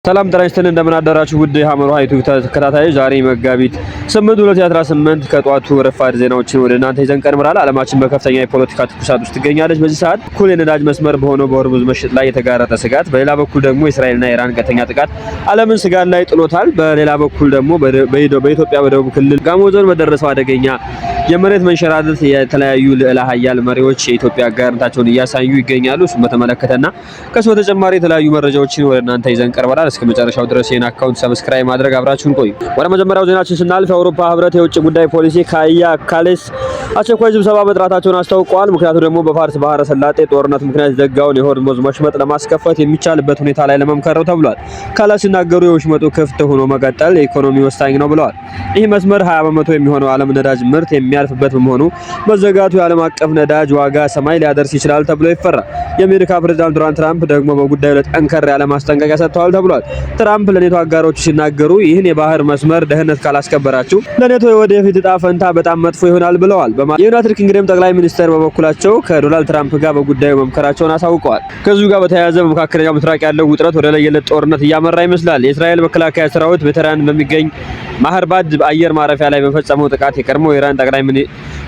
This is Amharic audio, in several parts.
ሰላም ጤና ይስጥልን እንደምን አደራችሁ ውድ የሐመር ውሃ ዩቲዩብ ተከታታዮች፣ ዛሬ መጋቢት 8 2018 ከጧቱ ረፋድ ዜናዎችን ወደ እናንተ ይዘን ቀርበናል። ዓለማችን በከፍተኛ የፖለቲካ ትኩሳት ውስጥ ትገኛለች። በዚህ ሰዓት እኩል የነዳጅ መስመር በሆነው በሆርሙዝ መሽጥ ላይ የተጋረጠ ስጋት፣ በሌላ በኩል ደግሞ እስራኤልና ኢራን ቀጥተኛ ጥቃት ዓለምን ስጋት ላይ ጥሎታል። በሌላ በኩል ደግሞ በኢትዮጵያ በደቡብ ክልል ጋሞ ዞን በደረሰው አደገኛ የመሬት መንሸራተት የተለያዩ ልዕለ ኃያል መሪዎች የኢትዮጵያ አጋርነታቸውን እያሳዩ ይገኛሉ። እሱን በተመለከተና ከሱ በተጨማሪ የተለያዩ መረጃዎችን ወደ እናንተ ይዘን ቀርበናል። እስከ መጨረሻው ድረስ ይሄን አካውንት ሰብስክራይብ ማድረግ አብራችሁን ቆዩ። ወደ መጀመሪያው ዜናችን ስናልፍ የአውሮፓ ህብረት የውጭ ጉዳይ ፖሊሲ ካያ ካላስ አስቸኳይ ስብሰባ መጥራታቸውን አስታውቀዋል። ምክንያቱ ደግሞ በፋርስ ባህረ ሰላጤ ጦርነት ምክንያት ዘጋውን የሆርሙዝ መሽመጥ ለማስከፈት የሚቻልበት ሁኔታ ላይ ለመምከር ነው ተብሏል። ካላስ ሲናገሩ የወሽመጡ ክፍት ሆኖ መቀጠል የኢኮኖሚ ወሳኝ ነው ብለዋል። ይህ መስመር 20% የሚሆነው ዓለም ነዳጅ ምርት የሚያልፍበት በመሆኑ መዘጋቱ የዓለም አቀፍ ነዳጅ ዋጋ ሰማይ ሊያደርስ ይችላል ተብሎ ይፈራል። የአሜሪካ ፕሬዝዳንት ዶናልድ ትራምፕ ደግሞ በጉዳዩ ላይ ጠንከር ያለ ማስጠንቀቂያ ሰጥተዋል ተብሏል። ትራምፕ ለኔቶ አጋሮቹ ሲናገሩ ይህን የባህር መስመር ደህንነት ካላስከበራችሁ ለኔቶ የወደፊት ዕጣ ፈንታ በጣም መጥፎ ይሆናል ብለዋል። የዩናይትድ ኪንግደም ጠቅላይ ሚኒስትር በበኩላቸው ከዶናልድ ትራምፕ ጋር በጉዳዩ መምከራቸውን አሳውቀዋል። ከዚሁ ጋር በተያያዘ በመካከለኛው ምስራቅ ያለው ውጥረት ወደ ለየለት ጦርነት እያመራ ይመስላል። የእስራኤል መከላከያ ሰራዊት በቴህራን በሚገኝ ማህርባድ አየር ማረፊያ ላይ በፈጸመው ጥቃት የቀድሞው የኢራን ጠቅላይ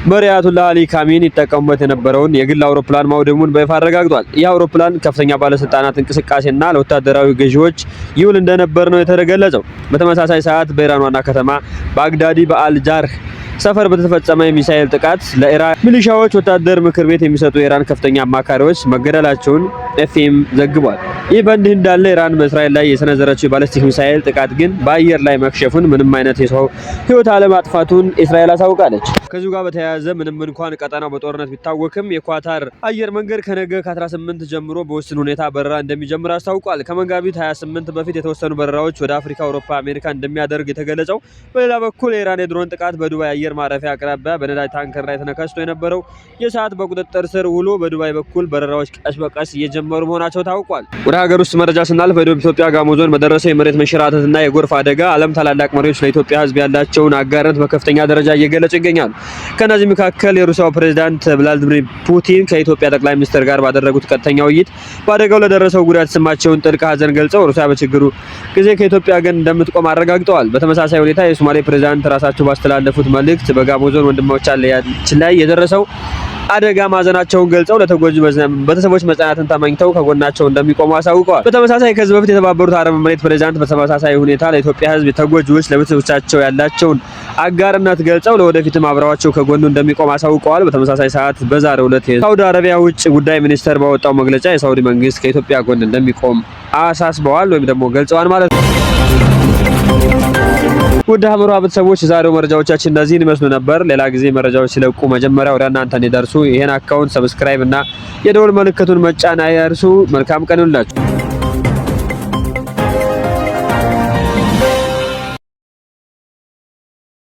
መሪ አያቶላህ አሊ ካሚኒ ይጠቀሙበት የነበረውን የግል አውሮፕላን ማውደሙን በይፋ አረጋግጧል። ይህ አውሮፕላን ከፍተኛ ባለስልጣናት እንቅስቃሴና ለወታደራዊ ገዢዎች ይውል እንደነበር ነው የተገለጸው። በተመሳሳይ ሰዓት በኢራን ዋና ከተማ ባግዳዲ በአልጃርህ ሰፈር በተፈጸመ የሚሳኤል ጥቃት ለኢራን ሚሊሻዎች ወታደር ምክር ቤት የሚሰጡ የኢራን ከፍተኛ አማካሪዎች መገደላቸውን ኤፍኤም ዘግቧል። ይህ በእንዲህ እንዳለ ኢራን በእስራኤል ላይ የሰነዘረችው የባለስቲክ ሚሳኤል ጥቃት ግን በአየር ላይ መክሸፉን ምንም አይነት የሰው ሕይወት አለማጥፋቱን እስራኤል አሳውቃለች። ከዚሁ ጋር በተያያዘ ምንም እንኳን ቀጠናው በጦርነት ቢታወክም የኳታር አየር መንገድ ከነገ ከ18 ጀምሮ በውስን ሁኔታ በረራ እንደሚጀምር አስታውቋል። ከመጋቢት 28 በፊት የተወሰኑ በረራዎች ወደ አፍሪካ፣ አውሮፓ፣ አሜሪካ እንደሚያደርግ የተገለጸው። በሌላ በኩል የኢራን የድሮን ጥቃት በዱባይ አየር ማረፊያ አቅራቢያ በነዳጅ ታንከር ላይ ተነካስቶ የነበረው የሰዓት በቁጥጥር ስር ውሎ በዱባይ በኩል በረራዎች ቀስ በቀስ እየጀመሩ መሆናቸው ታውቋል። ወደ ሀገር ውስጥ መረጃ ስናልፍ በደቡብ ኢትዮጵያ ጋሞ ዞን በደረሰው የመሬት መንሸራተትና የጎርፍ አደጋ ዓለም ታላላቅ መሪዎች ለኢትዮጵያ ሕዝብ ያላቸውን አጋርነት በከፍተኛ ደረጃ እየገለጹ ይገኛሉ። ከነዚህ መካከል የሩሲያው ፕሬዝዳንት ቭላዲሚር ፑቲን ከኢትዮጵያ ጠቅላይ ሚኒስትር ጋር ባደረጉት ቀጥተኛ ውይይት በአደጋው ለደረሰው ጉዳት የተሰማቸውን ጥልቅ ሐዘን ገልጸው ሩሲያ በችግሩ ጊዜ ከኢትዮጵያ ጋር እንደምትቆም አረጋግጠዋል። በተመሳሳይ ሁኔታ የሶማሌ ፕሬዝዳንት ራሳቸው ባስተላለፉት መልእክት በጋሞ ዞን ወንድሞቻችን ላይ የደረሰው አደጋ ማዘናቸውን ገልጸው ለተጎጂ ቤተሰቦች መጽናናትን ተመኝተው ከጎናቸው እንደሚቆሙ አሳውቀዋል። በተመሳሳይ ከዚህ በፊት የተባበሩት አረብ ኤሚሬት ፕሬዝዳንት በተመሳሳይ ሁኔታ ለኢትዮጵያ ሕዝብ ተጎጂዎች ለቤተሰቦቻቸው ያላቸውን አጋርነት ገልጸው ለወደፊትም አብረዋቸው ከጎኑ እንደሚቆም አሳውቀዋል። በተመሳሳይ ሰዓት በዛሬው ዕለት የሳውዲ አረቢያ ውጭ ጉዳይ ሚኒስቴር ባወጣው መግለጫ የሳውዲ መንግስት ከኢትዮጵያ ጎን እንደሚቆም አሳስበዋል ወይም ደግሞ ገልጸዋል ማለት ነው። ውድ ሐመር ውሃ ቤተሰቦች የዛሬው መረጃዎቻችን እነዚህን ይመስሉ ነበር። ሌላ ጊዜ መረጃዎች ሲለቁ መጀመሪያ ወደ እናንተ እንዲደርሱ ይሄን አካውንት ሰብስክራይብ እና የደወል ምልክቱን መጫን አይርሱ። መልካም ቀን ይሁንላችሁ።